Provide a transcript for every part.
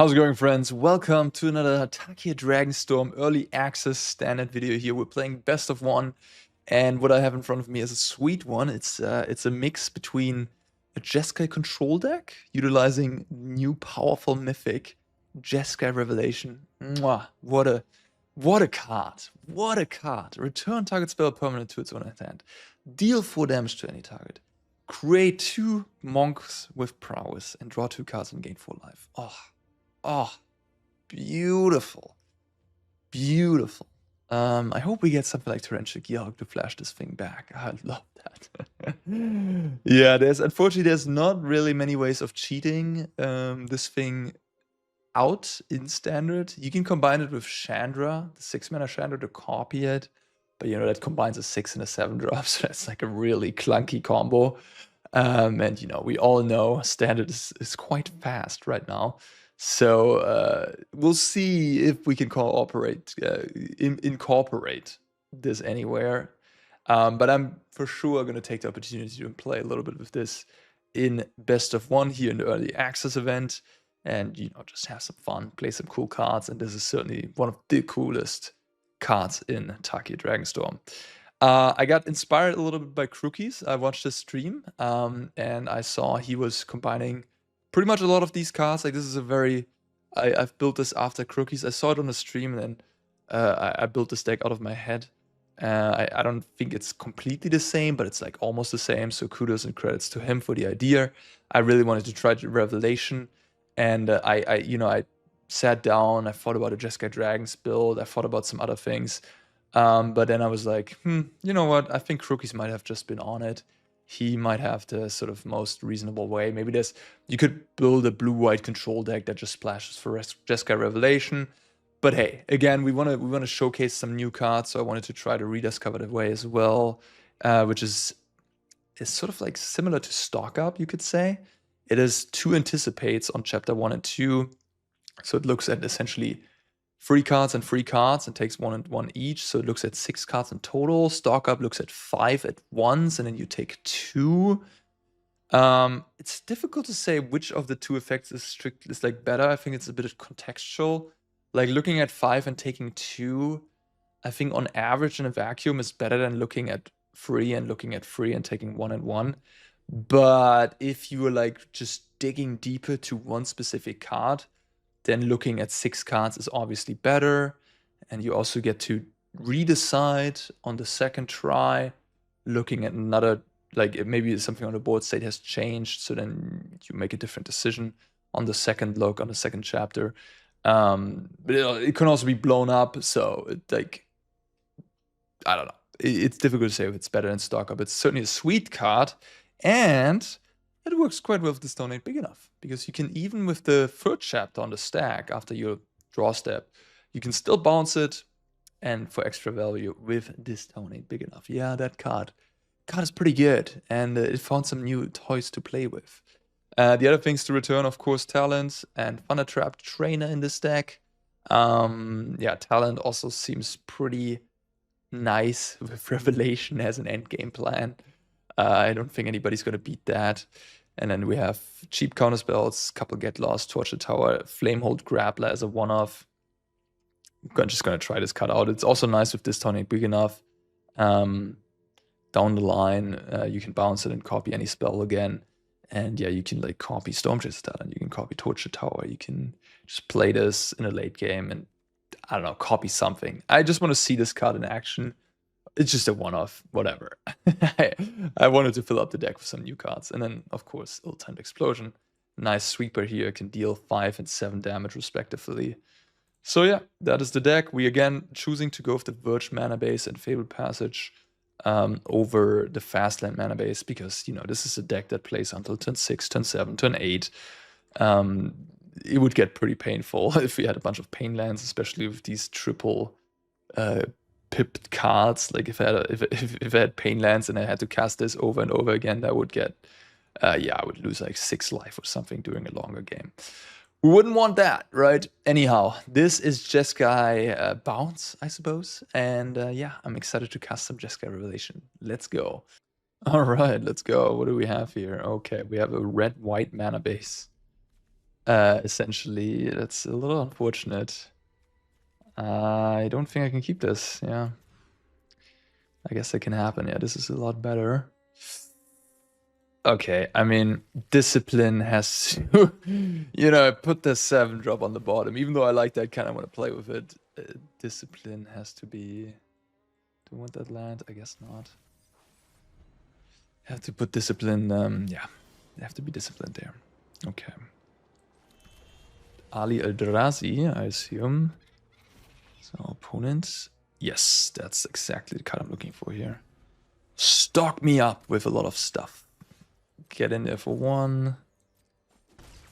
How's it going, friends? Welcome to another Tarkir Dragonstorm early access standard video here. We're playing best of one, and what I have in front of me is a sweet one. It's a mix between a Jeskai control deck utilizing new powerful mythic Jeskai Revelation. Mwah, what a card! What a card! Return target spell permanent to its owner's hand. Deal 4 damage to any target. Create 2 monks with prowess and draw 2 cards and gain 4 life. Oh, beautiful. Beautiful. I hope we get something like Torrential Gearhawk to flash this thing back. I love that. Yeah, unfortunately there's not really many ways of cheating this thing out in standard. You can combine it with Chandra, the 6-mana Chandra, to copy it. But you know, that combines a 6 and a 7 drop, so that's like a really clunky combo. And you know, we all know standard is quite fast right now. So we'll see if we can incorporate this anywhere. But I'm for sure going to take the opportunity to play a little bit with this in best of one here in the early access event, and you know, just have some fun, play some cool cards. And this is certainly one of the coolest cards in Tarkir Dragonstorm. I got inspired a little bit by Crookies. I watched his stream, and I saw he was combining pretty much a lot of these cards. Like, this is a very... I've built this after Crookies. I saw it on the stream, and then I built this deck out of my head. I don't think it's completely the same, but it's like almost the same. So kudos and credits to him for the idea. I really wanted to try the Revelation, and I sat down. I thought about a Jeskai Dragons build. I thought about some other things. But then I was like, you know what? I think Crookies might have just been on it. He might have the sort of most reasonable way. Maybe you could build a blue-white control deck that just splashes for Jeskai Revelation. But hey, again, we want to showcase some new cards, so I wanted to try to rediscover the way as well, which is sort of like similar to Stock Up, you could say. It has 2 anticipates on chapter 1 and 2, so it looks at essentially 3 cards and 3 cards and takes 1 and 1 each. So it looks at 6 cards in total. Stock Up looks at 5 at once, and then you take 2. It's difficult to say which of the 2 effects is like better. I think it's a bit contextual. Like, looking at 5 and taking 2, I think on average in a vacuum is better than looking at 3 and looking at 3 and taking 1 and 1. But if you were like just digging deeper to one specific card, then looking at 6 cards is obviously better, and you also get to redecide on the second try, looking at another, like maybe something on the board state has changed, so then you make a different decision on the second look, on the second chapter. But it can also be blown up, so like, I don't know. It's difficult to say if it's better than Stock Up. It's certainly a sweet card, and it works quite well if the stone ain't big enough, because you can, even with the 3rd chapter on the stack after your draw step, you can still bounce it, and for extra value with this stone ain't big enough. Yeah, that card is pretty good, and it found some new toys to play with. The other things to return, of course, Talent and Thunder Trap Trainer in this deck. Yeah, Talent also seems pretty nice with Revelation as an endgame plan. I don't think anybody's going to beat that. And then we have cheap counterspells, couple Get Lost, Torch the Tower, Flamehold Grappler as a one-off. I'm just going to try this card out. It's also nice with this turn ain't big enough. Down the line, you can bounce it and copy any spell again. And yeah, you can like copy Stormchaser Talent, you can copy Torch the Tower, you can just play this in a late game and, I don't know, copy something. I just want to see this card in action. It's just a one-off, whatever. I wanted to fill up the deck with some new cards. And then, of course, Ill-Timed Explosion. Nice sweeper here, can deal 5 and 7 damage respectively. So yeah, that is the deck. We again choosing to go with the Verge mana base and Fabled Passage over the Fastland mana base, because, you know, this is a deck that plays until turn 6, turn 7, turn 8. It would get pretty painful if we had a bunch of pain lands, especially with these triple pipped cards. Like, if I had pain lands and I had to cast this over and over again, that would get yeah, I would lose like 6 life or something during a longer game. We wouldn't want that, right? Anyhow, this is Jeskai Bounce, I suppose. And yeah, I'm excited to cast some Jeskai Revelation. Let's go. All right, let's go. What do we have here? Okay, we have a red-white mana base. Essentially, that's a little unfortunate. I don't think I can keep this, yeah. I guess that can happen, yeah, this is a lot better. Okay, I mean, discipline has to, you know, put the 7 drop on the bottom. Even though I like that, kind of want to play with it. Discipline has to be... Do you want that land? I guess not. Have to put discipline, yeah. They have to be disciplined there. Okay. Ali Eldrazi, I assume. So, opponents. Yes, that's exactly the card I'm looking for here. Stock me up with a lot of stuff. Get in there for 1.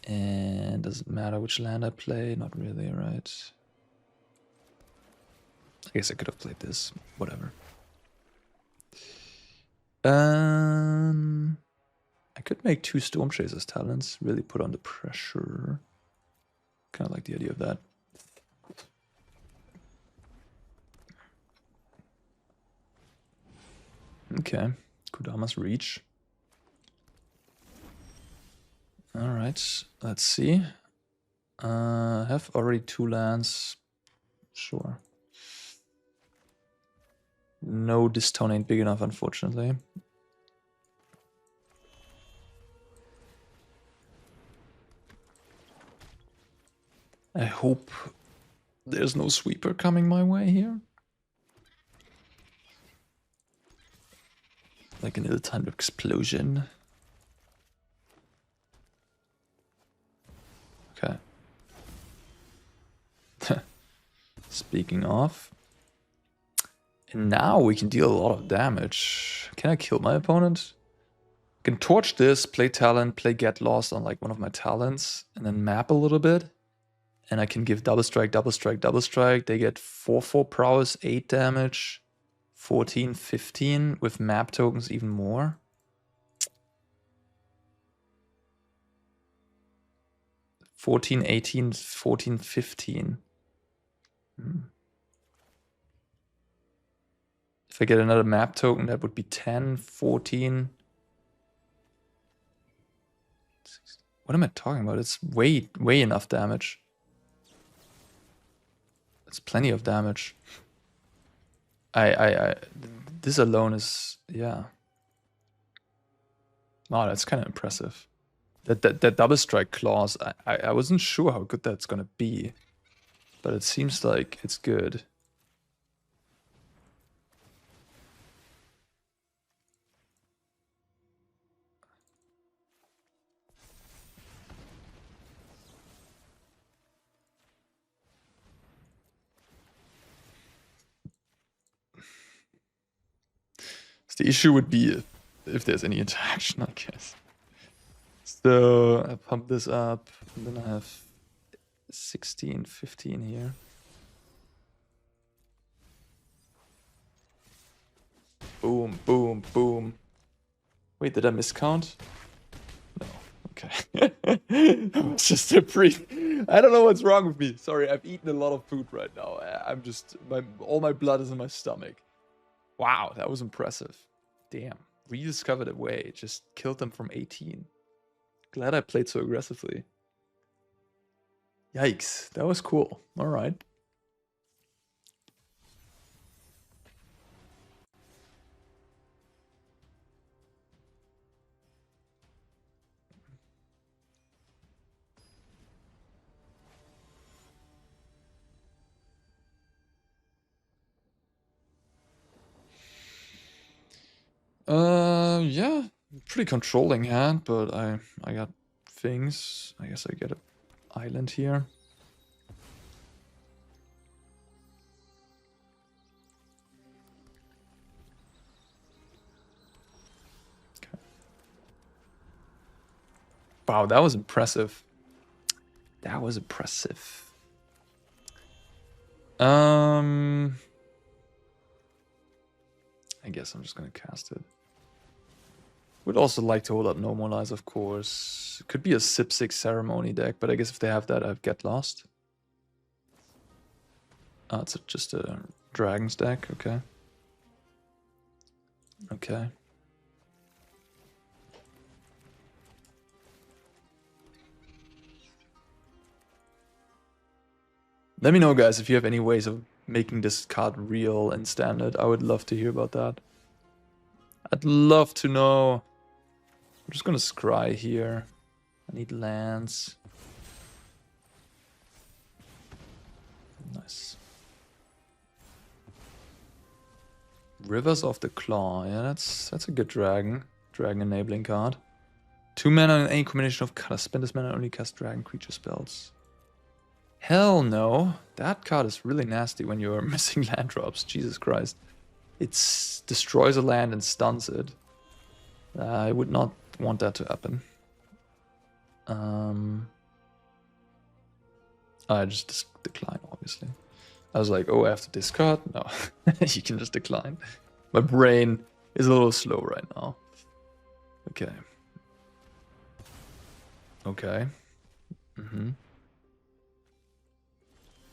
And does it matter which land I play? Not really, right? I guess I could have played this. Whatever. I could make 2 Storm Chasers talents. Really put on the pressure. Kind of like the idea of that. Okay. Kudama's Reach. Alright, let's see. I have already 2 lands. Sure. No, this tone ain't big enough, unfortunately. I hope there's no sweeper coming my way here. Like an ill-timed explosion. Okay. Speaking of. And now we can deal a lot of damage. Can I kill my opponent? I can torch this, play talent, play get lost on like one of my talents, and then map a little bit. And I can give double strike, double strike, double strike. They get 4/4 prowess, 8 damage, 14, 15 with map tokens even more. $14, 18, 14, 15. If I get another map token, that would be 10, 14. What am I talking about? It's way enough damage. It's plenty of damage. This alone is, yeah. Wow, that's kind of impressive. That double strike clause, I wasn't sure how good that's gonna be, but it seems like it's good. The issue would be if there's any interaction, I guess. So I pump this up, and then I have 16, 15 here. Boom, boom, boom. Wait, did I miscount? No. Okay. That was just a brief. I don't know what's wrong with me. Sorry, I've eaten a lot of food right now. I'm just all my blood is in my stomach. Wow, that was impressive. Damn. Rediscovered a way. Just killed them from 18. Glad I played so aggressively. Yikes, that was cool. All right. Yeah, pretty controlling hand, but I got things. I guess I get an island here. Okay. Wow, that was impressive. That was impressive. I guess I'm just gonna cast it. Would also like to hold up Normalize, of course. Could be a Sip 6 Ceremony deck, but I guess if they have that, I'd get lost. Oh, it's just a Dragons deck, okay. Okay. Let me know, guys, if you have any ways of making this card real in Standard. I would love to hear about that. I'd love to know. I'm just gonna scry here. I need lands. Nice. Rivers of the Claw. Yeah, that's a good dragon. Dragon enabling card. 2 mana in any combination of colors. Spend this mana only cast dragon creature spells. Hell no. That card is really nasty when you're missing land drops. Jesus Christ. It destroys a land and stuns it. I would not want that to happen. I just decline, obviously. I was like, oh, I have to discard? No, you can just decline. My brain is a little slow right now. Okay. Okay.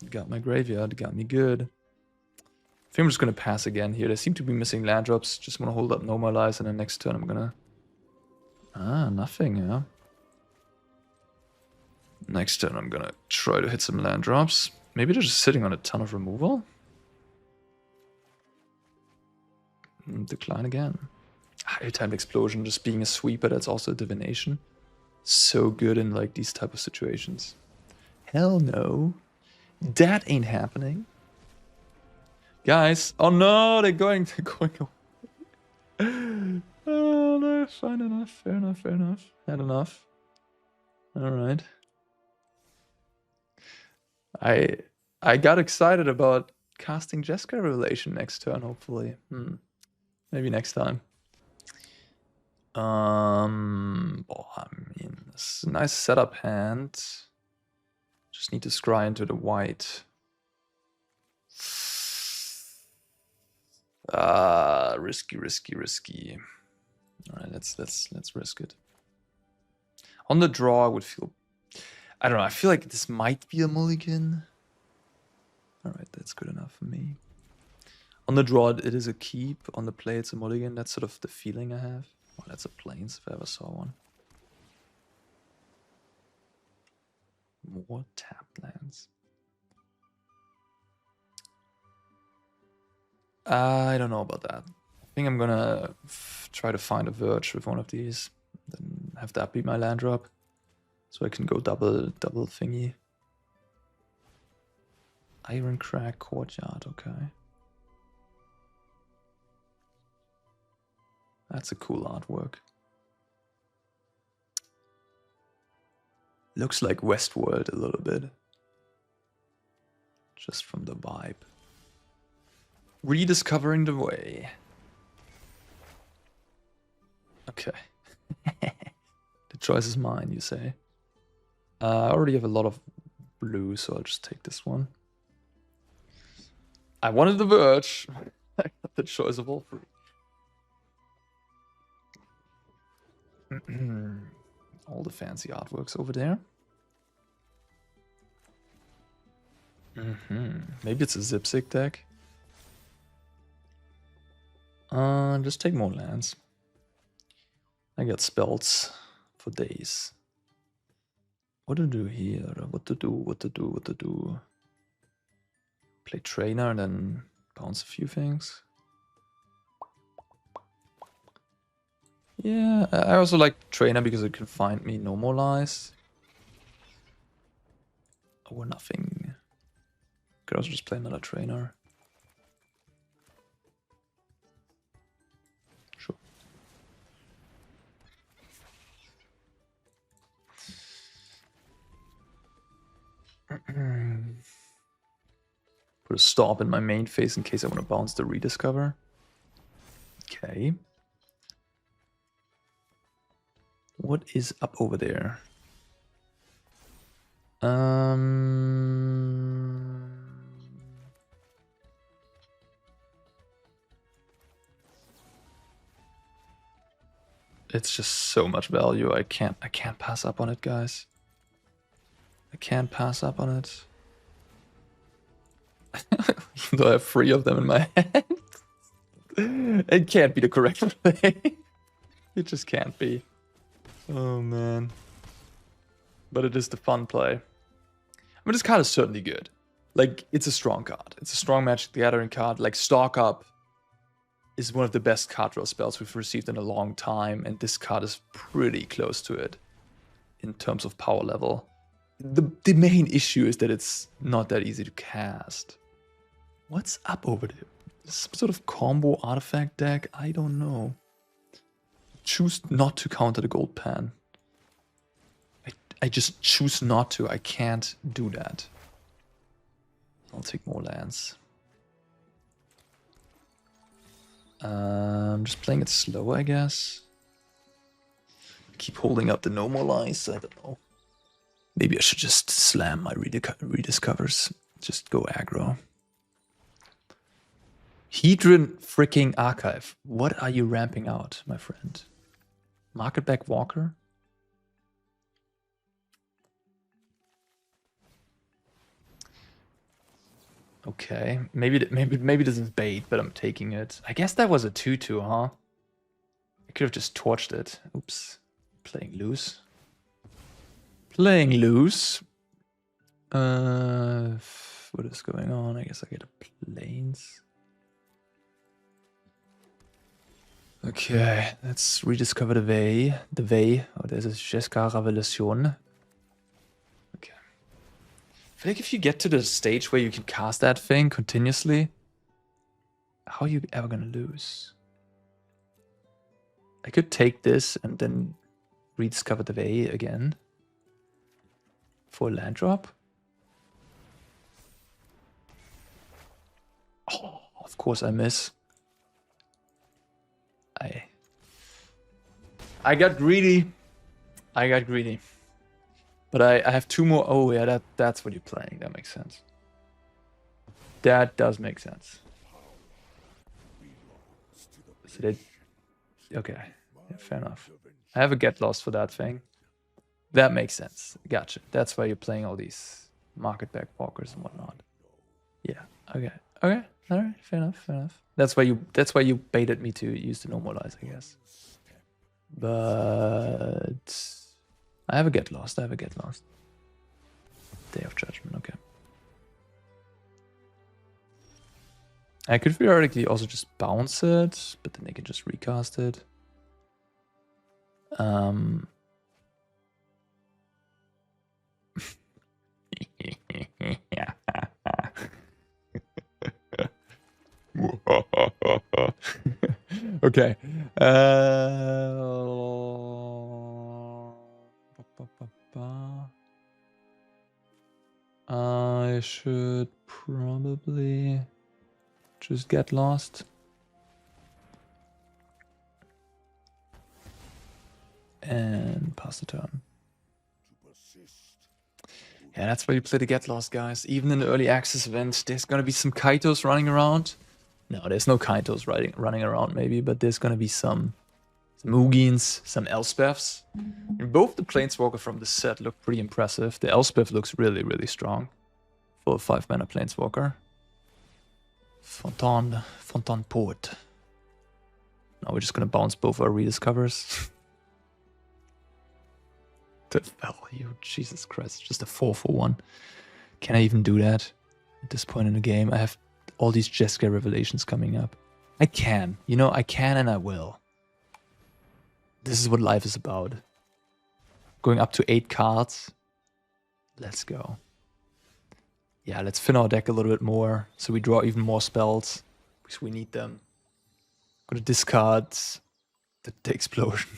Got my graveyard, got me good. I think I'm just gonna pass again here. They seem to be missing land drops. Just wanna hold up Normalize, and then next turn I'm gonna... Ah, nothing, yeah. Next turn I'm gonna try to hit some land drops. Maybe they're just sitting on a ton of removal? Decline again. High-timed Explosion, just being a sweeper, that's also a divination. So good in like these type of situations. Hell no. That ain't happening. Guys, oh no, they're going away. Oh no, fine enough, fair enough, fair enough. Had enough. Alright. I got excited about casting Jeskai Revelation next turn, hopefully. Maybe next time. I mean, it's a nice setup hand. Just need to scry into the white. Risky. Alright, let's risk it. On the draw, I would feel... I don't know, I feel like this might be a mulligan. Alright, that's good enough for me. On the draw, it is a keep. On the play, it's a mulligan. That's sort of the feeling I have. Oh, that's a plains if I ever saw one. More tapped lands. I don't know about that. I think I'm gonna try to find a Verge with one of these. Then have that be my land drop. So I can go double thingy. Iron Crag Courtyard, okay. That's a cool artwork. Looks like Westworld a little bit. Just from the vibe. Rediscovering the way. Okay. The choice is mine, you say. I already have a lot of blue, so I'll just take this one. I wanted the Verge. I got the choice of all three. All the fancy artworks over there. Maybe it's a Zipzig deck. Just take more lands. I got spells for days. What to do here? What to do? Play Trainer and then bounce a few things. Yeah, I also like Trainer because it can find me Normalize. Or nothing. Could also just play another Trainer. Sure. Put a stop in my main phase in case I want to bounce the Rediscover. Okay. What is up over there? It's just so much value. I can't pass up on it, guys. I can't pass up on it. Even though I have 3 of them in my hand. It can't be the correct play. It just can't be. Oh man. But it is the fun play. I mean, this card is certainly good. Like, it's a strong card. It's a strong Magic the Gathering card. Like, Stock Up is one of the best card draw spells we've received in a long time, and this card is pretty close to it in terms of power level. The main issue is that it's not that easy to cast. What's up over there? Some sort of combo artifact deck? I don't know. Choose not to counter the gold pan. I just choose not to. I can't do that. I'll take more lands. Just playing it slow, I guess. Keep holding up the Normalize. I don't know. Maybe I should just slam my rediscovers. Just go aggro. Hedron freaking Archive. What are you ramping out, my friend? Marketback Walker? Okay, maybe this is bait, but I'm taking it. I guess that was a 2/2, huh? I could have just torched it. Oops. Playing loose. Playing loose. What is going on? I guess I get a planes. Okay, let's rediscover the Way. The Way. Oh, there's a Jeskai Revelation. Okay. I feel like if you get to the stage where you can cast that thing continuously, how are you ever gonna lose? I could take this and then rediscover the Way again for a land drop. Oh, of course I miss. I got greedy. I got greedy. But I have 2 more. Oh yeah, that's what you're playing. That makes sense. That does make sense. So they, okay, yeah, fair enough. I have a get lost for that thing. That makes sense. Gotcha. That's why you're playing all these market-back walkers and whatnot. Yeah. Okay. Okay. All right. Fair enough. Fair enough. That's why you baited me to use the Normalize, I guess. But I have a get lost. I have a get lost. Day of Judgment. Okay. I could theoretically also just bounce it, but then they can just recast it. Okay. I should probably just get lost. And pass the turn. Yeah, that's why you play the Get Lost, guys. Even in the early access event, there's gonna be some Kaitos running around. No, there's no Kaitos running around, maybe, but there's gonna be some Mugens, some Elspeths. And both the Planeswalker from the set look pretty impressive. The Elspeth looks really, really strong for a 5-mana Planeswalker. Fontaine Poet. Now we're just gonna bounce both our rediscovers. The value, Jesus Christ, just a 4/1. Can I even do that at this point in the game? I have all these Jeskai revelations coming up. I can, you know, I can and I will. This is what life is about. Going up to 8 cards. Let's go. Yeah, let's thin our deck a little bit more so we draw even more spells because we need them. Gonna discard the explosion.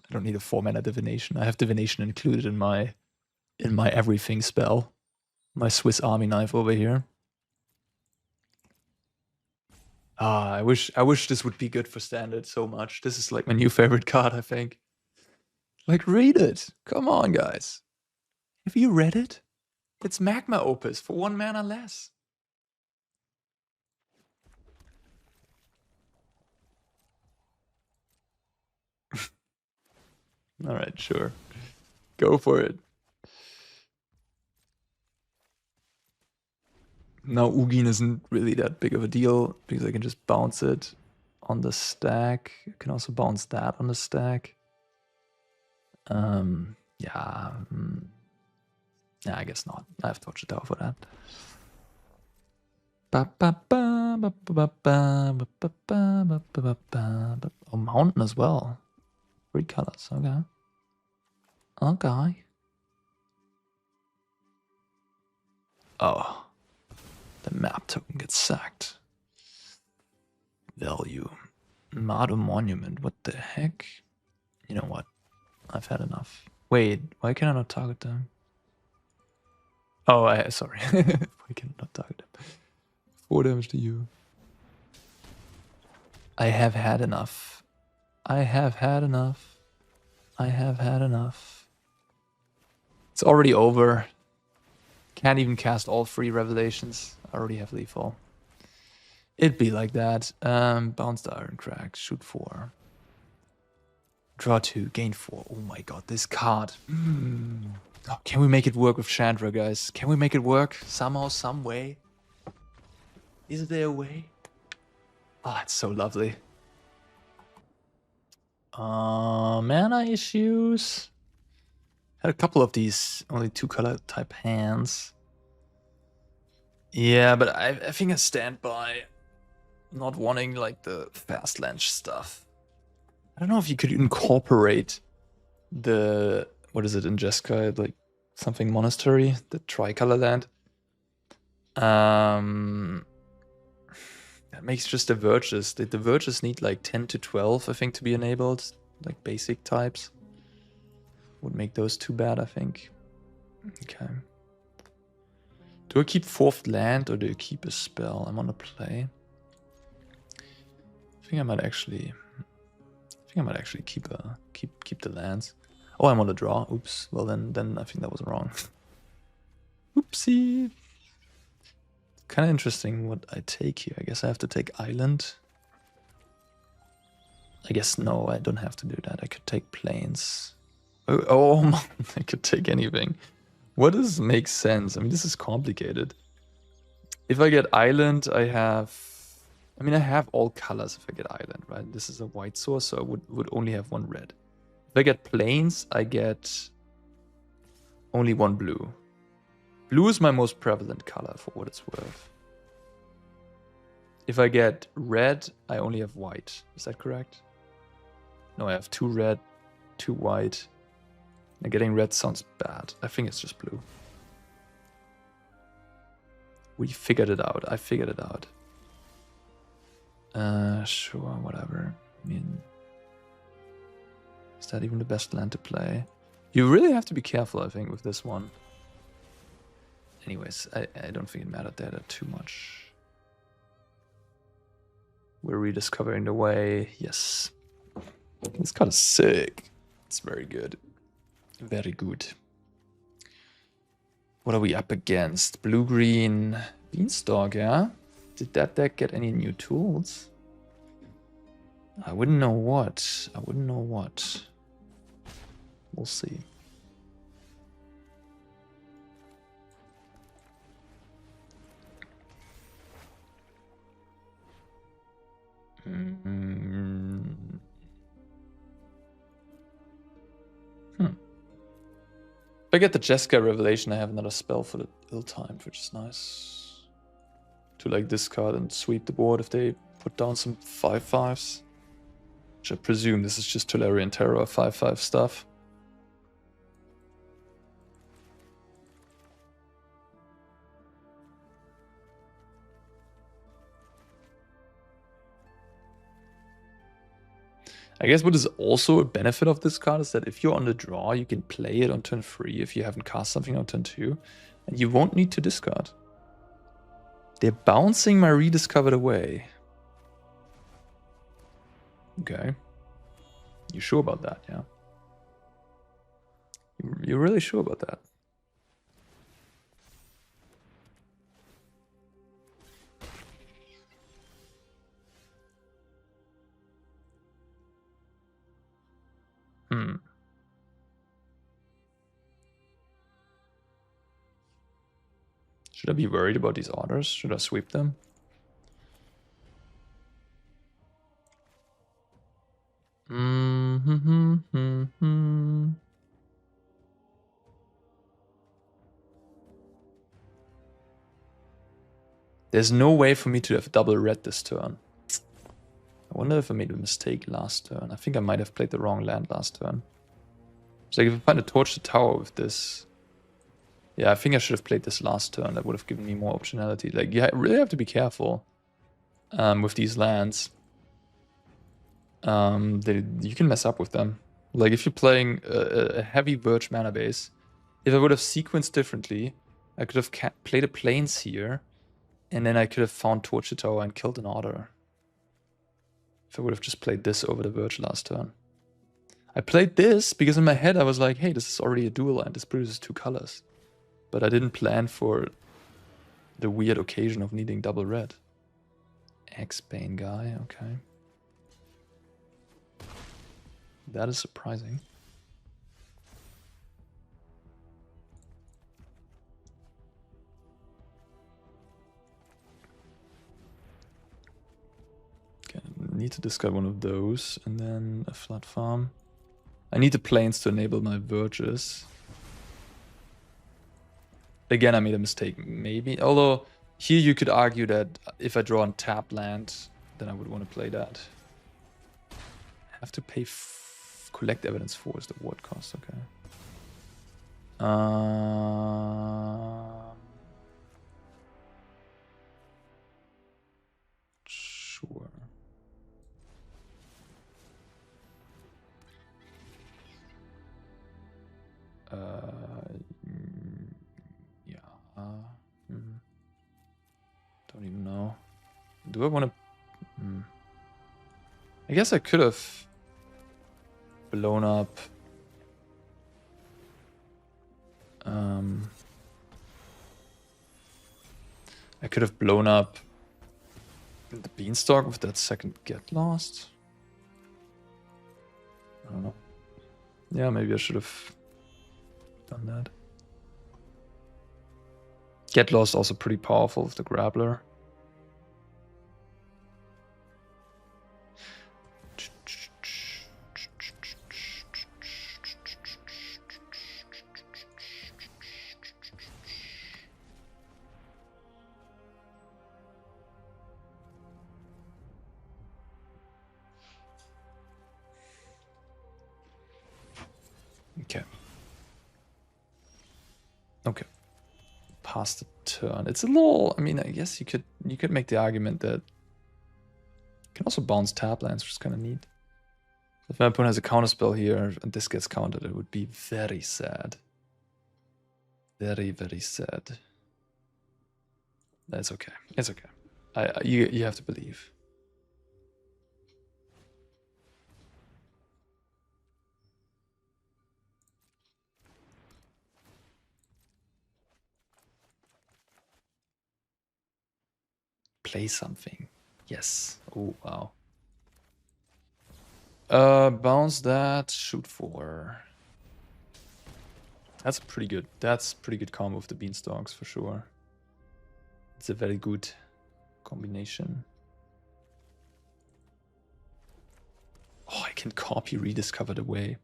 I don't need a 4-mana divination. I have divination included in my everything spell. My Swiss Army knife over here. Ah, I wish this would be good for standard so much. This is like my new favorite card, I think. Like, read it. Come on, guys. Have you read it? It's Magma Opus for 1 mana less. Alright, sure. Go for it. Now Ugin isn't really that big of a deal because I can just bounce it on the stack. I can also bounce that on the stack. Yeah. Yeah, I guess not. I have Torture Tower for that. Oh, mountain as well. 3 colors, okay. Okay. Oh. The map token gets sacked. Value. Mado Monument, what the heck? You know what? I've had enough. Wait, why can I not target them? Oh, sorry. Why can I not target them? 4 damage to you. I have had enough. I have had enough. I have had enough. It's already over. Can't even cast all 3 revelations. I already have lethal. It'd be like that. Bounce the Iron Crack. Shoot 4. Draw 2. Gain 4. Oh my god, this card. Oh, can we make it work with Chandra, guys? Can we make it work? Somehow, some way? Is there a way? Oh, it's so lovely. Mana issues. Had a couple of these only 2 color type hands. Yeah, but I think I stand by not wanting like the fast land stuff. I don't know if you could incorporate the, what is it in Jeskai, like something monastery, the tricolor land. That makes just the Verges. The Verges need like 10 to 12, I think, to be enabled. Like basic types. Would make those too bad, I think. Okay. Do I keep 4th land or do I keep a spell? I'm on a play. I think I might actually keep the lands. Oh, I'm on a draw. Oops. Well then I think that was wrong. Oopsie. Kind of interesting what I take here. I guess I have to take Island. I guess no, I don't have to do that. I could take Plains. Oh, I could take anything. What does make sense? I mean, this is complicated. If I get Island, I have all colors if I get Island, right? This is a white source, so I would only have 1 red. If I get Plains, I get only 1 blue. Blue is my most prevalent color for what it's worth. If I get red, I only have white. Is that correct? No, I have 2 red, 2 white. And getting red sounds bad. I think it's just blue. We figured it out. I figured it out. Sure, whatever. I mean, is that even the best land to play? You really have to be careful, I think, with this one. Anyways, I don't think it mattered there too much. We're rediscovering the way. Yes. This card is sick. It's very good. Very good. What are we up against? Blue-green Beanstalk, yeah? Did that deck get any new tools? I wouldn't know what. I wouldn't know what. We'll see. If I get the Jeskai Revelation, I have another spell for the ill-timed, which is nice. To like discard and sweep the board if they put down some 5/5s. Which I presume this is just Tolarian Terror 5/5 stuff. I guess what is also a benefit of this card is that if you're on the draw, you can play it on turn 3 if you haven't cast something on turn 2, and you won't need to discard. They're bouncing my Rediscovered away. Okay. You sure about that, yeah? You're really sure about that? Should I be worried about these orders? Should I sweep them? There's no way for me to have double red this turn. I wonder if I made a mistake last turn. I think I might have played the wrong land last turn. So like if I find a torch the tower with this... Yeah, I think I should have played this last turn. That would have given me more optionality. Like, you really have to be careful with these lands. You can mess up with them. Like, if you're playing a heavy Verge mana base, if I would have sequenced differently, I could have played a Plains here, and then I could have found Torch the Tower and killed an Order. If I would have just played this over the Verge last turn. I played this because in my head I was like, hey, this is already a dual land. This produces 2 colors. But I didn't plan for the weird occasion of needing double red. X-Bane guy, okay. That is surprising. Okay, I need to discard one of those and then a flat farm. I need the plains to enable my Verges. Again, I made a mistake, maybe. Although, here you could argue that if I draw on tap land, then I would want to play that. I have to pay collect evidence 4 is the ward cost, okay. Sure. Yeah. Don't even know. Do I want to... I guess I could have blown up... I could have blown up the Beanstalk with that second Get Lost. I don't know. Yeah, maybe I should have done that. Get Lost also pretty powerful with the Grappler. Okay. Okay. Past the turn. It's a little... I mean, I guess you could make the argument that you can also bounce tap lands, which is kind of neat. If my opponent has a counterspell here and this gets countered, it would be very sad. Very, very sad. That's okay. It's okay. You have to believe. Play something. Yes. Oh, wow. Bounce that, shoot 4. That's pretty good. That's pretty good combo with the Beanstalks for sure. It's a very good combination. Oh, I can copy Rediscover the Way.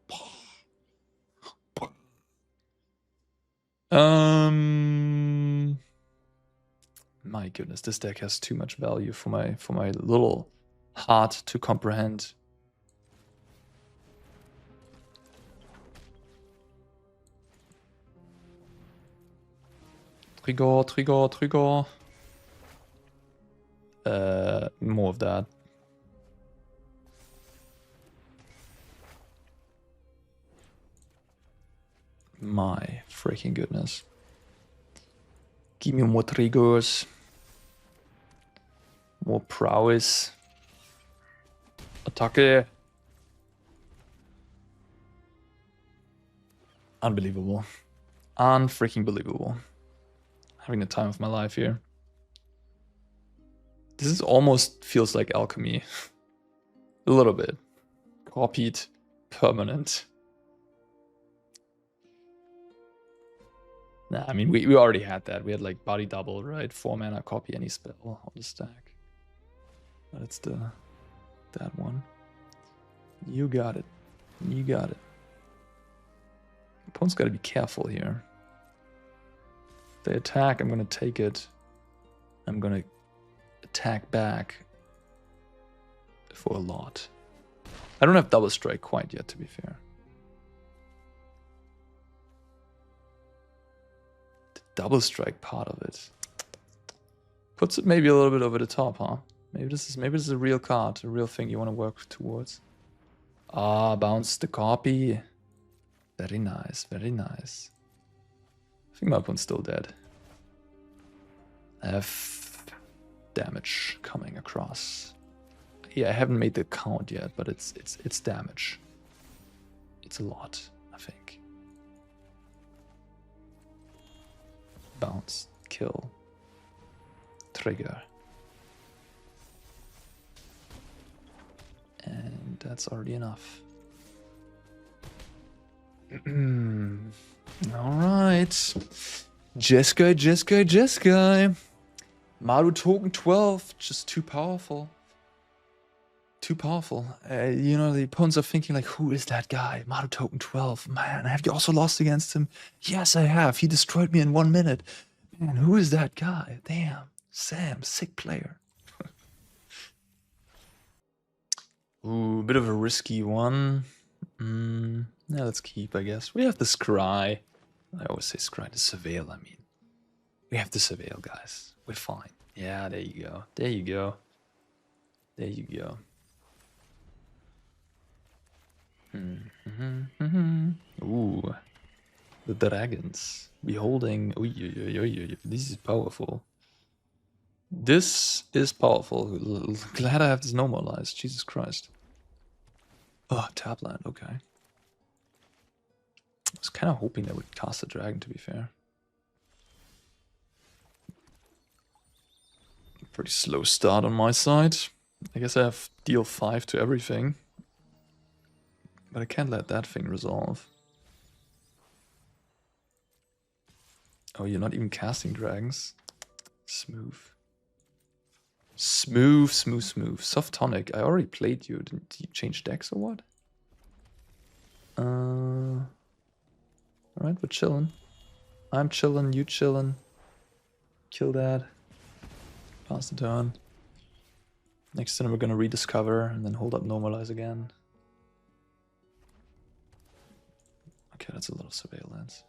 My goodness, this deck has too much value for my little heart to comprehend. Trigger, trigger, trigger. More of that. My freaking goodness. Give me more triggers. More prowess. Attacke. Unbelievable. Unfreaking believable. Having the time of my life here. This is almost feels like alchemy. A little bit. Copied. Permanent. Nah, I mean, we already had that. We had like body double, right? 4 mana, copy any spell on the stack. But it's that one. You got it. You got it. Opponent's got to be careful here. If they attack, I'm going to take it. I'm going to attack back for a lot. I don't have double strike quite yet, to be fair. The double strike part of it puts it maybe a little bit over the top, huh? Maybe this is a real card, a real thing you want to work towards. Ah, bounce the copy. Very nice, very nice. I think my opponent's still dead. I have damage coming across. Yeah, I haven't made the count yet, but it's damage. It's a lot, I think. Bounce, kill, trigger. And that's already enough. Alright. Jeskai. Maru token 12, just too powerful. Too powerful. You know, the opponents are thinking like, who is that guy? Maru token 12. Man, have you also lost against him? Yes, I have. He destroyed me in 1 minute. Man, who is that guy? Damn. Sam, sick player. Ooh, a bit of a risky one. Yeah, let's keep, I guess. We have the Scry. I always say Scry to Surveil, I mean. We have to Surveil, guys. We're fine. Yeah, there you go. There you go. There you go. Ooh. The dragons. Beholding. This is powerful. This is powerful. Glad I have this normalized. Jesus Christ. Oh, Tapland. Okay. I was kind of hoping that would cast a dragon, to be fair. Pretty slow start on my side. I guess I have deal 5 to everything. But I can't let that thing resolve. Oh, you're not even casting dragons? Smooth. Smooth. Soft tonic. I already played you. Didn't you change decks or what? Alright, we're chilling. I'm chilling, you chilling. Kill that. Pass the turn. Next turn we're gonna rediscover and then hold up normalize again. Okay, that's a lot of surveillance.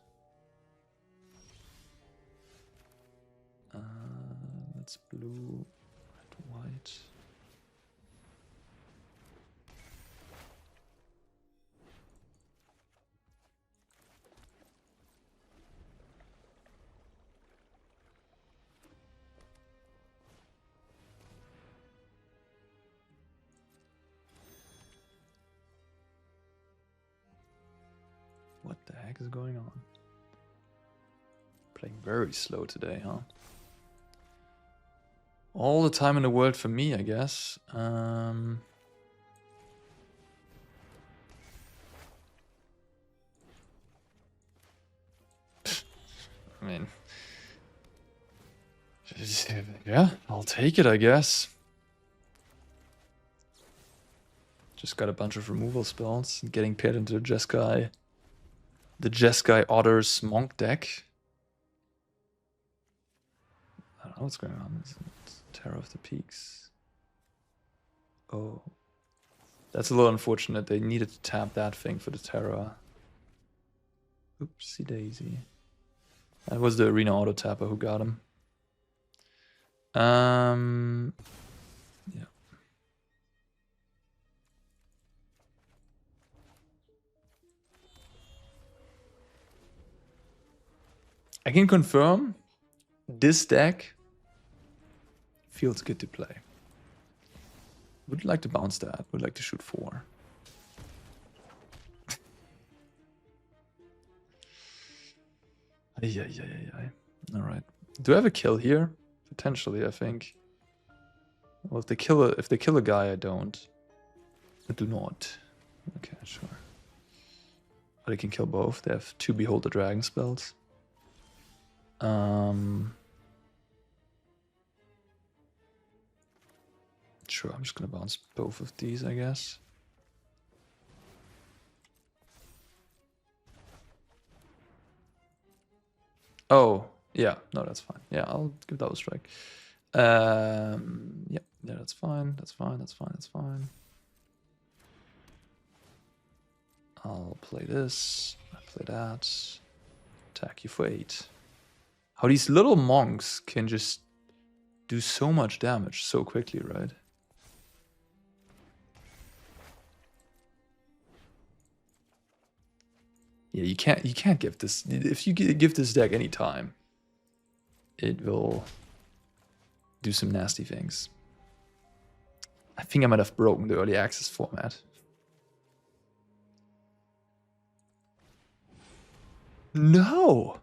That's blue, red, white. What the heck is going on? Playing very slow today, huh? All the time in the world for me, I guess. I mean... yeah, I'll take it, I guess. Just got a bunch of removal spells and getting paired into the Jeskai. The Jeskai Otters Monk deck. I don't know what's going on. It's Terror of the Peaks. Oh. That's a little unfortunate. They needed to tap that thing for the Terror. Oopsie daisy. That was the Arena Auto Tapper who got him. Yeah. I can confirm this deck feels good to play. Would like to bounce that. Would like to shoot 4. Alright. Do I have a kill here? Potentially, I think. Well, if they kill a guy, I don't. I do not. Okay, sure. But I can kill both. They have 2 Behold the Dragon spells. Sure, I'm just gonna bounce both of these, I guess. Oh, yeah, no, that's fine. Yeah, I'll give double strike. Yep, yeah, that's fine. That's fine. That's fine. That's fine. I'll play this. I play that. Attack you for 8. How these little monks can just do so much damage so quickly, right? Yeah, you can't give this. If you give this deck any time, it will do some nasty things. I think I might have broken the early access format. No!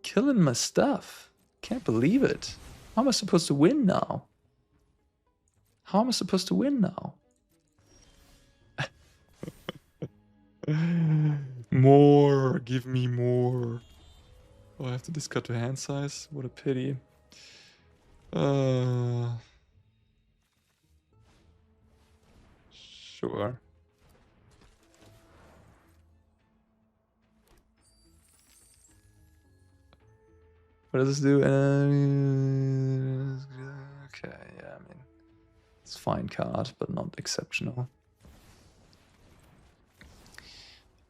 Killing my stuff. Can't believe it. How am I supposed to win now? How am I supposed to win now? More. Give me more. Oh, I have to discard to hand size? What a pity. Sure. What does this do? Okay, yeah, I mean, it's a fine card, but not exceptional.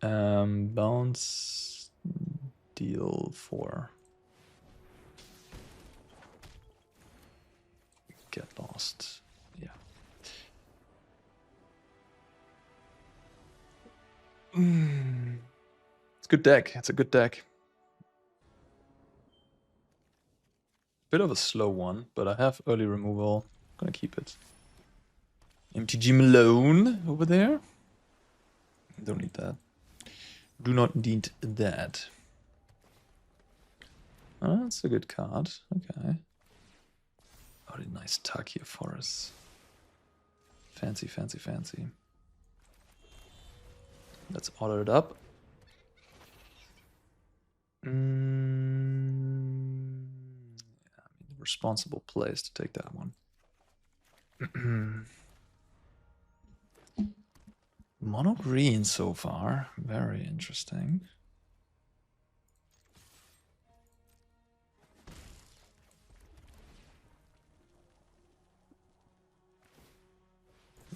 Bounce, deal 4. Get lost. Yeah. It's a good deck. It's a good deck. Bit of a slow one, but I have early removal. Gonna keep it. MTG Malone over there. Don't need that. Do not need that. Oh, that's a good card. Okay. Oh, the nice Tarkir forest. Fancy, fancy, fancy. Let's order it up. Yeah, I mean, responsible place to take that one. Mono green so far. Very interesting.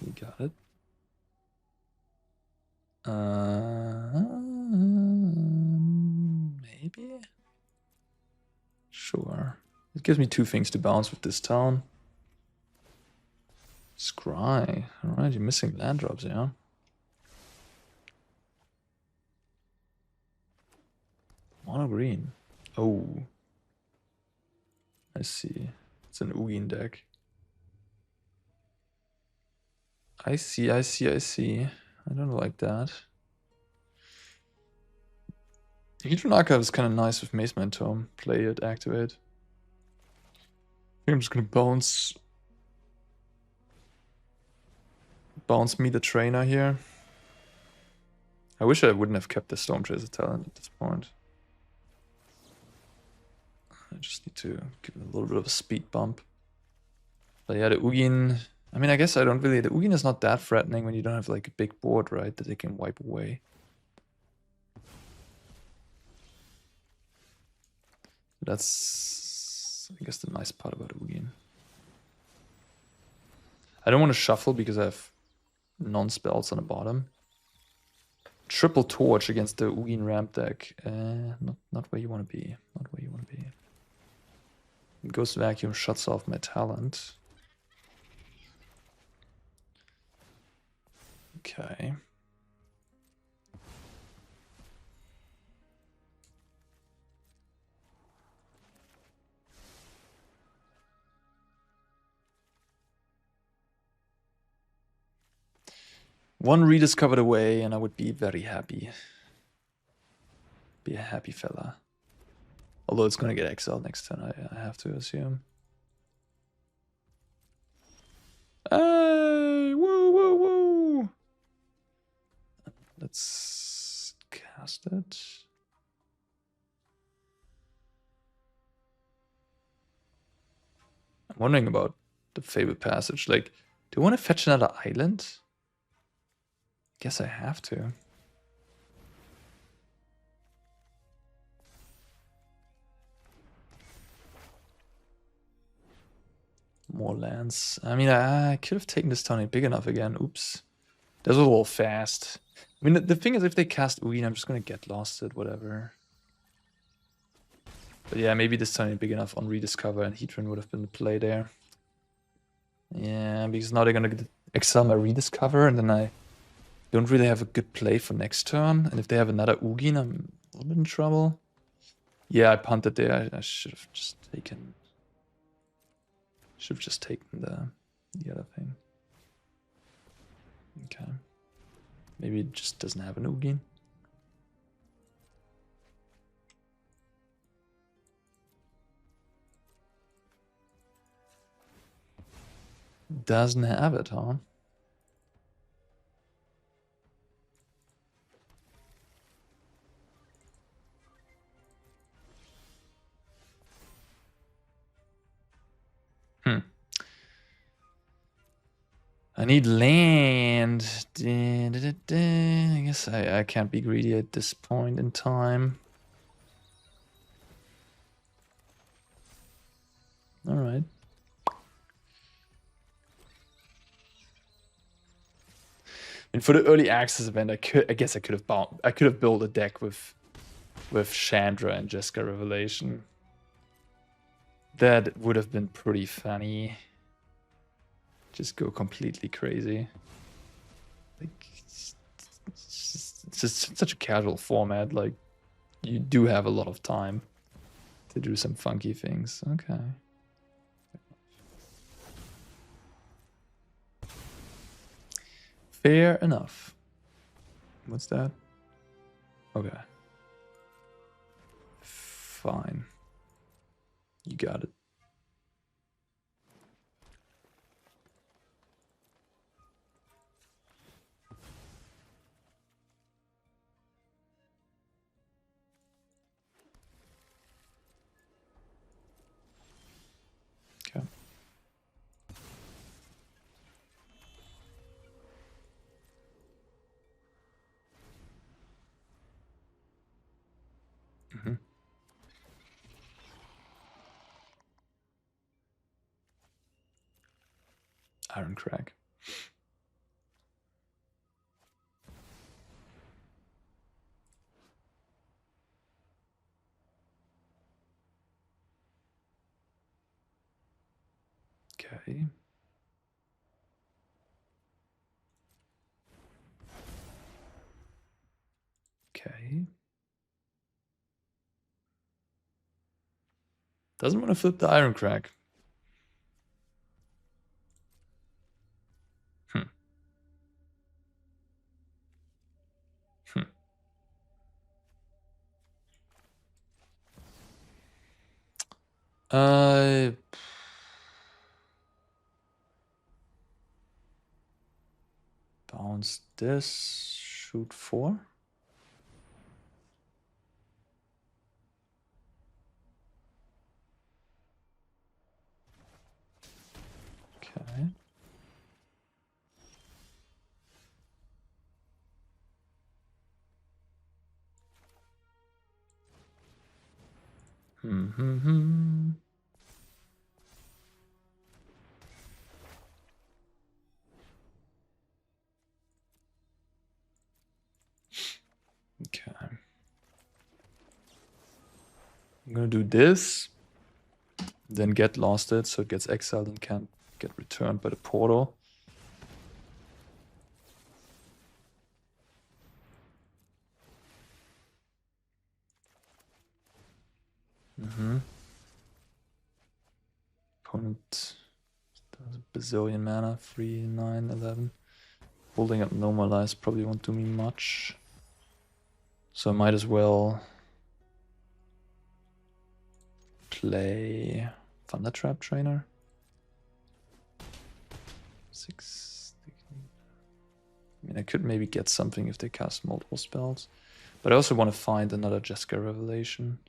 We got it. Maybe? Sure. It gives me 2 things to bounce with this town. Scry. Alright, you're missing land drops, yeah? Mono green. Oh. I see. It's an Ugin deck. I see. I don't like that. Hedron Archive is kind of nice with Mace Man Tome. Play it, activate. I think I'm just gonna bounce me the trainer here. I wish I wouldn't have kept the Storm Chaser talent at this point. I just need to give it a little bit of a speed bump. But yeah, the Ugin... I mean, I guess I don't really... The Ugin is not that threatening when you don't have like a big board, right? That they can wipe away. That's, I guess, the nice part about Ugin. I don't want to shuffle because I have non-spells on the bottom. Triple Torch against the Ugin ramp deck. Not where you want to be. Not where you want to be. Ghost Vacuum shuts off my talent. Okay. One rediscovered away and I would be very happy. Be a happy fella. Although it's gonna get exiled next turn, I have to assume. Hey! Woo, woo, woo! Let's cast it. I'm wondering about the Fabled Passage. Like, do I want to fetch another island? Guess I have to. more lands. I mean, I could have taken this turn big enough again. Oops. That was a little fast. I mean, the thing is, if they cast Ugin, I'm just gonna get lost at whatever. But yeah, maybe this turn big enough on Rediscover, and Heatran would have been the play there. Yeah, because now they're gonna exile my Rediscover, and then I don't really have a good play for next turn. And if they have another Ugin, I'm a little bit in trouble. Yeah, I punted there. I should have just taken... Should have just taken the other thing. Okay. Maybe it just doesn't have an Ugin. Doesn't have it, huh? I need land. I guess I can't be greedy at this point in time. All right. And for the early access event, I guess I could have built a deck with Chandra and Jeskai Revelation. That would have been pretty funny. Just go completely crazy. Like, it's just such a casual format. Like, you do have a lot of time to do some funky things. Okay. Fair enough. What's that? Okay. Fine. You got it. Okay. Mm-hmm. Iron Crack. Okay. Okay. Doesn't want to flip the Iron Crack. Hmm. Hmm. Bounce this. Shoot 4. Okay. Hmm. Okay. I'm gonna do this, then get lost it, so it gets exiled and can't get returned by the portal. Opponent does a bazillion mana, 3, 9, 11. Holding up Normalize probably won't do me much. So I might as well play Thunder Trap Trainer. 6. I mean, I could maybe get something if they cast multiple spells. But I also want to find another Jeskai Revelation.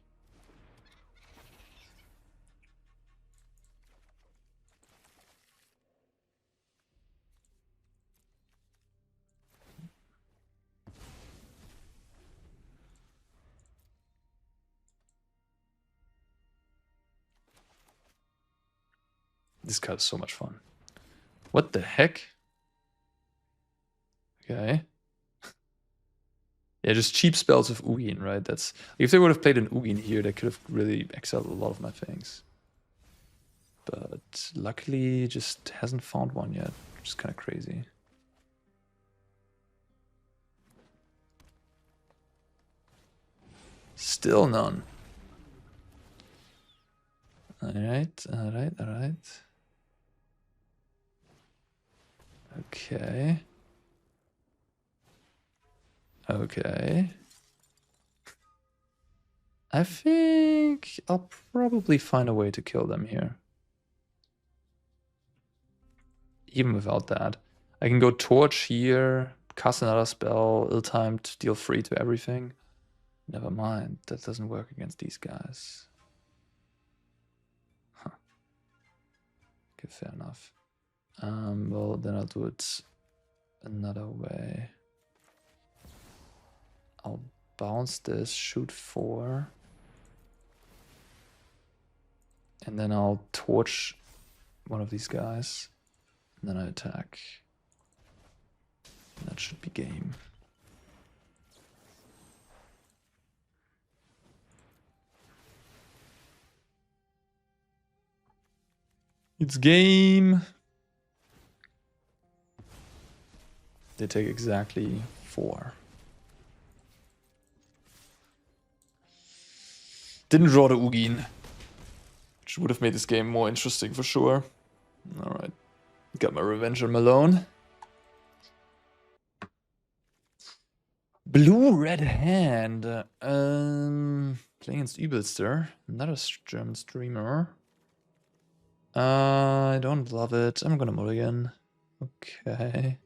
This card is so much fun. What the heck? Okay. Yeah, just cheap spells of Ugin, right? That's if they would have played an Ugin here, they could have really excelled a lot of my things. But luckily, just hasn't found one yet, which is kind of crazy. Still none. Alright. Okay. I think I'll probably find a way to kill them here. Even without that. I can go Torch here, cast another spell, ill-timed, deal free to everything. Never mind, that doesn't work against these guys. Huh. Okay, fair enough. Well, then I'll do it another way. I'll bounce this, shoot 4. And then I'll torch one of these guys. And then I attack. That should be game. It's game. They take exactly 4. Didn't draw the Ugin, which would have made this game more interesting for sure. Alright. Got my revenge on Malone. Blue-red hand. Playing against Übelster. Another German streamer. I don't love it. I'm gonna mulligan. Okay.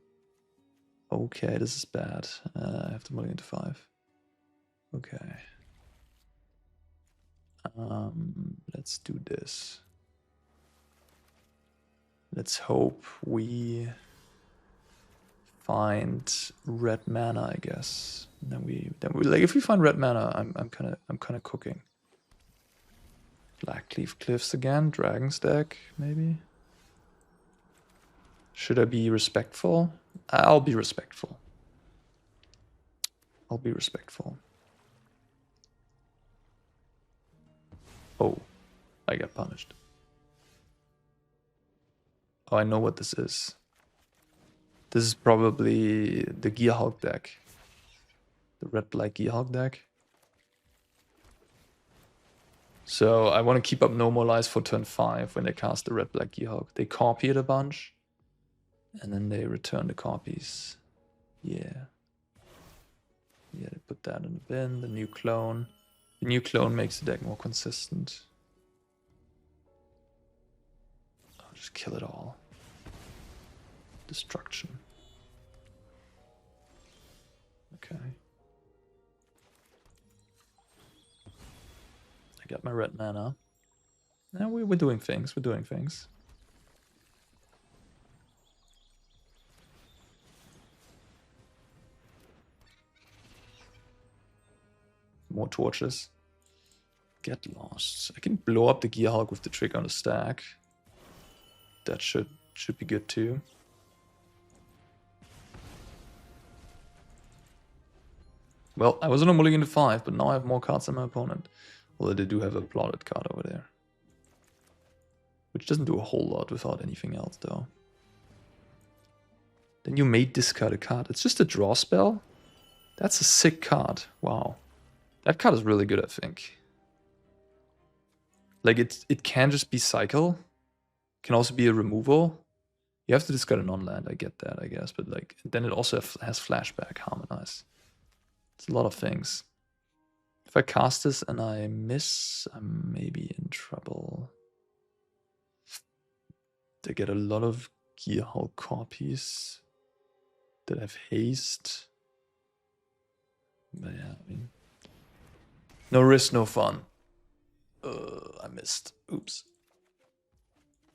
Okay, this is bad. I have to mulligan to 5. Okay. Let's do this. Let's hope we find red mana, I guess. Then we like if we find red mana, I'm kind of cooking. Blackleaf Cliffs again, Dragon's deck, maybe. Should I be respectful? I'll be respectful. I'll be respectful. Oh, I got punished. Oh, I know what this is. This is probably the Gearhulk deck. The red-black Gearhulk deck. So I want to keep up No More Lies for turn 5 when they cast the red-black Gearhulk. They copy it a bunch. And then they return the copies. Yeah. Yeah, they put that in the bin. The new clone. The new clone makes the deck more consistent. I'll just kill it all. Destruction. Okay. I got my red mana. Now we're doing things. We're doing things. More torches. Get lost. I can blow up the Gearhulk with the trick on the stack. That should be good too. Well, I was on a mulligan to 5, but now I have more cards than my opponent. Although they do have a plotted card over there. Which doesn't do a whole lot without anything else though. Then you may discard a card. It's just a draw spell? That's a sick card. Wow. That card is really good, I think. Like, it can just be cycle. It can also be a removal. You have to discard a non-land, I get that, I guess. But like, then it also has flashback, harmonize. It's a lot of things. If I cast this and I miss, I'm maybe in trouble. They get a lot of Gearhulk copies that have haste. But yeah, I mean... No risk, no fun. I missed. Oops.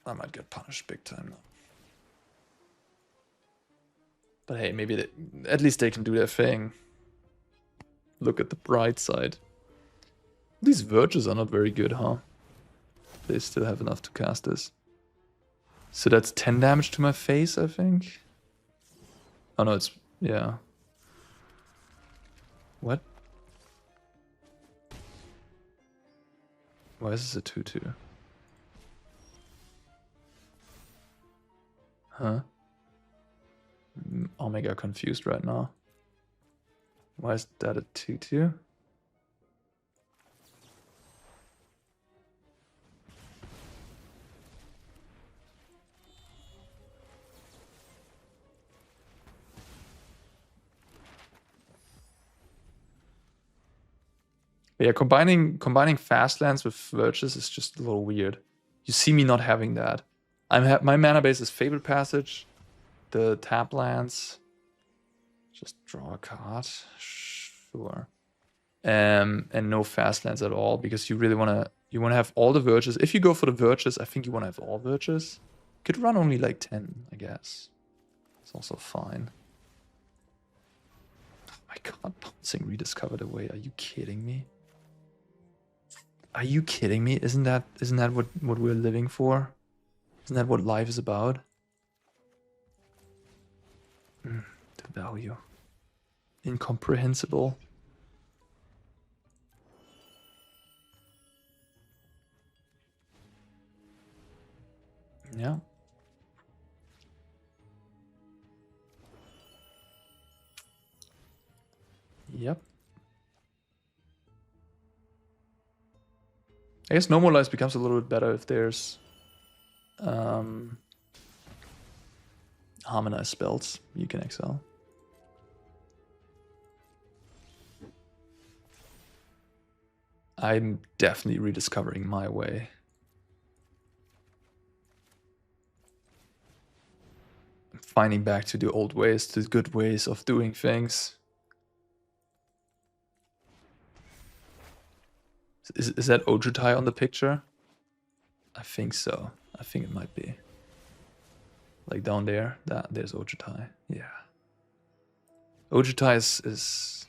I might get punished big time now. But hey, maybe at least they can do their thing. Look at the bright side. These Verges are not very good, huh? They still have enough to cast this. So that's 10 damage to my face, I think. Oh no, it's... yeah. What? Why is this a 2-2? Huh? I'm omega confused right now. Why is that a 2-2? Yeah, combining fast lands with Verges is just a little weird. You see me not having that. My mana base is Fabled Passage, the tap lands. Just draw a card, sure. And no fast lands at all, because you really wanna have all the Verges. If you go for the Verges, I think you wanna have all Verges. Could run only like 10, I guess. It's also fine. Oh my god, bouncing rediscovered away. Are you kidding me? Are you kidding me? Isn't that what we're living for? Isn't that what life is about? The value. Incomprehensible. Yeah. Yep. I guess Normalize becomes a little bit better if there's harmonized spells you can exile. I'm definitely rediscovering my way. I'm finding back to the old ways, to the good ways of doing things. Is that Ojutai on the picture? I think so. I think it might be. Like down there, there's Ojutai. Yeah. Ojutai is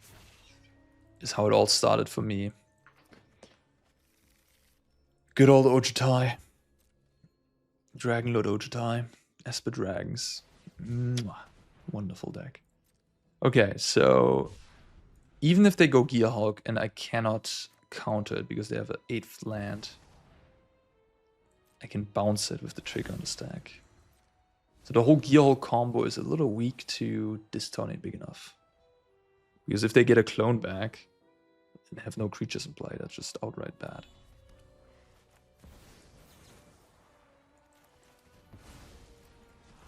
how it all started for me. Good old Ojutai. Dragonlord Ojutai. Esper Dragons. Mwah. Wonderful deck. Okay, so even if they go Gearhulk and I cannot counter it because they have an 8th land, I can bounce it with the trigger on the stack. So the whole Gearhulk combo is a little weak to Distonate big enough. Because if they get a clone back and have no creatures in play, that's just outright bad.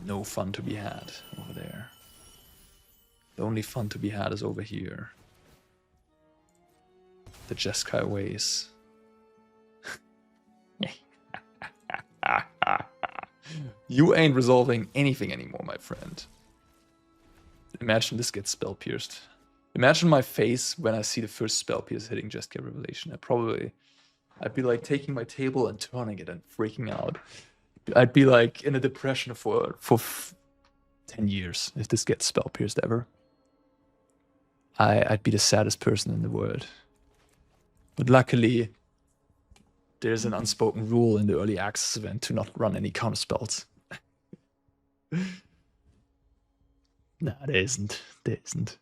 No fun to be had over there. The only fun to be had is over here. The Jeskai ways. You ain't resolving anything anymore, my friend. Imagine this gets spell pierced. Imagine my face when I see the first spell pierce hitting Jeskai Revelation. I'd be like taking my table and turning it and freaking out. I'd be like in a depression for 10 years if this gets spell pierced ever. I'd be the saddest person in the world. But luckily, there's an unspoken rule in the early access event to not run any counter spells. Nah, there isn't. There isn't.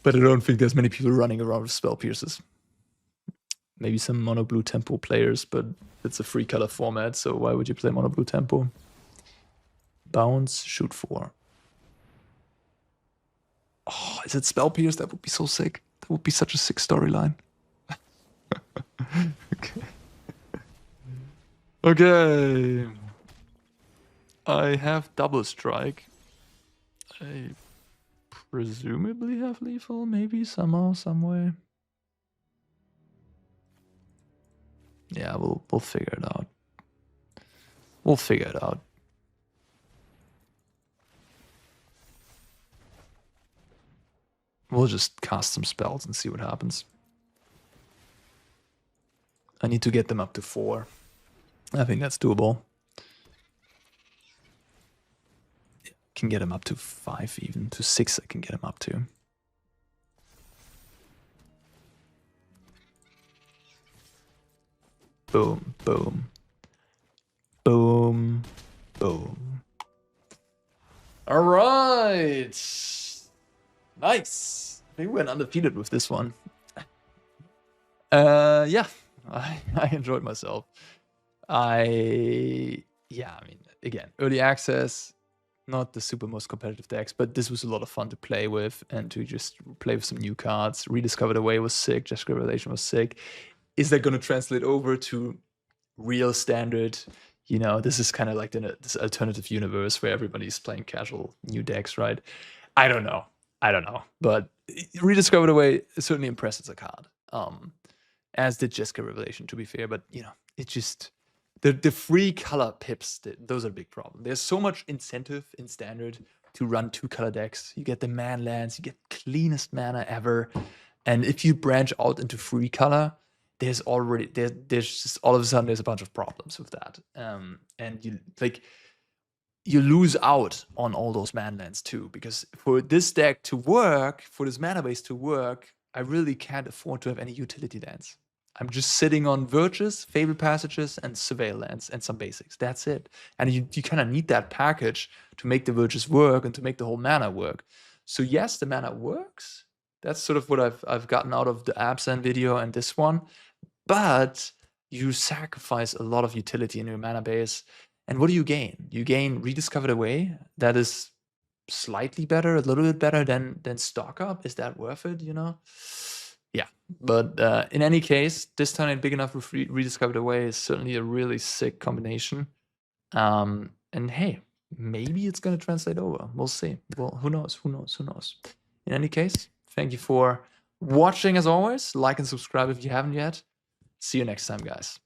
But I don't think there's many people running around with spell pierces. Maybe some mono blue tempo players, but it's a free color format, so why would you play mono blue tempo? Bounce, shoot 4. Oh, is it spell pierce? That would be so sick. That would be such a sick storyline. Okay. Okay. I have double strike. I presumably have lethal, maybe somehow, some way. Yeah, we'll figure it out. We'll figure it out. We'll just cast some spells and see what happens. I need to get them up to 4. I think that's doable. Can get them up to 5 even. To 6 I can get them up to. Boom, boom. Boom. Boom. All right. Nice. I think we went undefeated with this one. Yeah, I enjoyed myself. I mean, again, early access, not the super most competitive decks, but this was a lot of fun to play with and to just play with some new cards. Rediscover the Way was sick. Jeskai Revelation was sick. Is that going to translate over to real standard? You know, this is kind of like this alternative universe where everybody's playing casual new decks, right? I don't know. But Rediscover the Way certainly impressed as a card. As did Jeskai Revelation, to be fair. But, you know, it just... The free color pips, those are a big problem. There's so much incentive in standard to run 2-color decks. You get the man lands, you get cleanest mana ever. And if you branch out into free color, there's just all of a sudden there's a bunch of problems with that. And you lose out on all those man lands too, because for this deck to work, for this mana base to work, I really can't afford to have any utility lands. I'm just sitting on Verges, Fable Passages, and Surveil lands, and some basics. That's it. And you kind of need that package to make the Verges work and to make the whole mana work. So yes, the mana works. That's sort of what I've gotten out of the Absent video and this one. But you sacrifice a lot of utility in your mana base. And what do you gain? You gain Rediscover the Way. That is slightly better, a little bit better than Stock Up. Is that worth it, you know? Yeah, but in any case, this turn ain't big enough with Rediscover the Way is certainly a really sick combination. And hey, maybe it's going to translate over. We'll see. Well, who knows? In any case, thank you for watching as always. Like and subscribe if you haven't yet. See you next time, guys.